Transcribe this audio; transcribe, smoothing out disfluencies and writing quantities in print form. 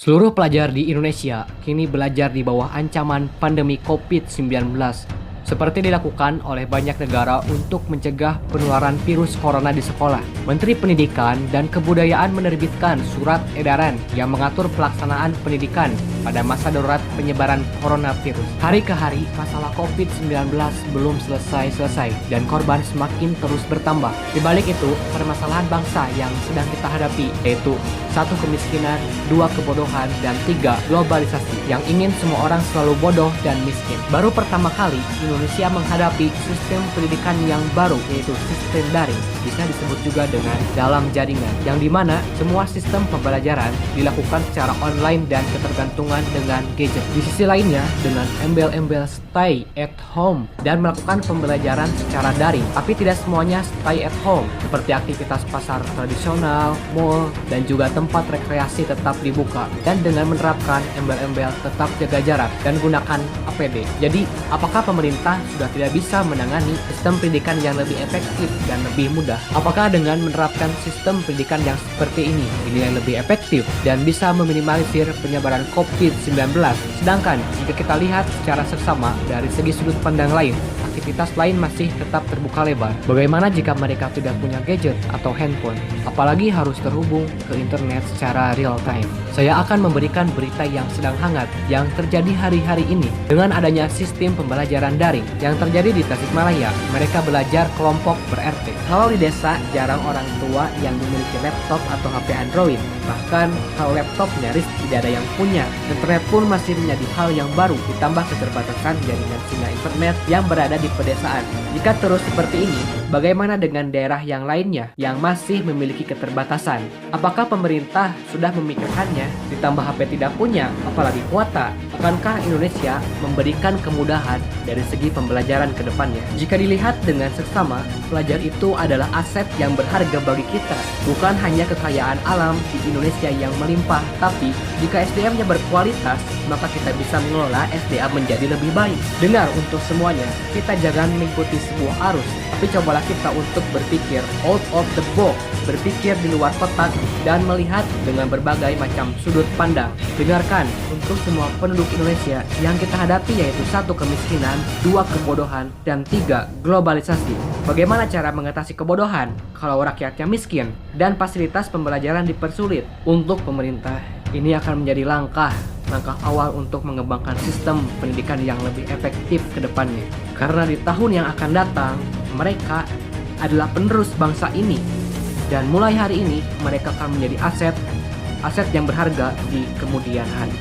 Seluruh pelajar di Indonesia kini belajar di bawah ancaman pandemi COVID-19, seperti dilakukan oleh banyak negara untuk mencegah penularan virus corona di sekolah. Menteri Pendidikan dan Kebudayaan menerbitkan surat edaran yang mengatur pelaksanaan pendidikan pada masa darurat penyebaran coronavirus. Hari ke hari, masalah COVID-19 belum selesai-selesai dan korban semakin terus bertambah. Di balik itu, permasalahan bangsa yang sedang kita hadapi, yaitu 1. Kemiskinan, 2. Kebodohan, dan 3. Globalisasi yang ingin semua orang selalu bodoh dan miskin. Baru pertama kali Indonesia menghadapi sistem pendidikan yang baru, yaitu sistem daring, bisa disebut juga dengan dalam jaringan, yang dimana semua sistem pembelajaran dilakukan secara online dan ketergantungan dengan gadget. Di sisi lainnya, dengan embel-embel stay at home dan melakukan pembelajaran secara daring, tapi tidak semuanya stay at home, seperti aktivitas pasar tradisional, mall, dan juga tempat rekreasi tetap dibuka, dan dengan menerapkan embel-embel tetap jaga jarak dan gunakan APD. Jadi, apakah pemerintah sudah tidak bisa menangani sistem pendidikan yang lebih efektif dan lebih mudah? Apakah dengan menerapkan sistem pendidikan yang seperti ini yang lebih efektif dan bisa meminimalisir penyebaran COVID-19? Sedangkan jika kita lihat secara seksama dari segi sudut pandang lain, aktivitas lain masih tetap terbuka lebar. Bagaimana jika mereka tidak punya gadget atau handphone, apalagi harus terhubung ke internet secara real time? Saya akan memberikan berita yang sedang hangat yang terjadi hari-hari ini dengan adanya sistem pembelajaran daring yang terjadi di Tasikmalaya. Mereka belajar kelompok ber-RT. Kalau di desa, jarang orang tua yang memiliki laptop atau HP Android. Bahkan kalau laptop nyaris tidak ada yang punya. Internet pun masih menjadi hal yang baru, ditambah keterbatasan jaringan sinyal internet yang berada di pedesaan. Jika terus seperti ini, bagaimana dengan daerah yang lainnya yang masih memiliki keterbatasan? Apakah pemerintah sudah memikirkannya? Ditambah HP tidak punya, apalagi kuota. Akankah Indonesia memberikan kemudahan dari segi pembelajaran ke depannya? Jika dilihat dengan seksama, pelajar itu adalah aset yang berharga bagi kita. Bukan hanya kekayaan alam di Indonesia yang melimpah, tapi jika SDM-nya berkualitas, maka kita bisa mengelola SDM menjadi lebih baik. Dengar untuk semuanya, kita jangan mengikuti sebuah arus, tapi cobalah kita untuk berpikir out of the box, berpikir di luar kotak, dan melihat dengan berbagai macam sudut pandang. Dengarkan untuk semua penduduk Indonesia yang kita hadapi, yaitu 1. Kemiskinan, 2. Kebodohan, dan 3. Globalisasi. Bagaimana cara mengatasi kebodohan kalau rakyatnya miskin dan fasilitas pembelajaran dipersulit? Untuk pemerintah, ini akan menjadi langkah awal untuk mengembangkan sistem pendidikan yang lebih efektif ke depannya. Karena di tahun yang akan datang, mereka adalah penerus bangsa ini. Dan mulai hari ini, mereka akan menjadi aset yang berharga di kemudian hari.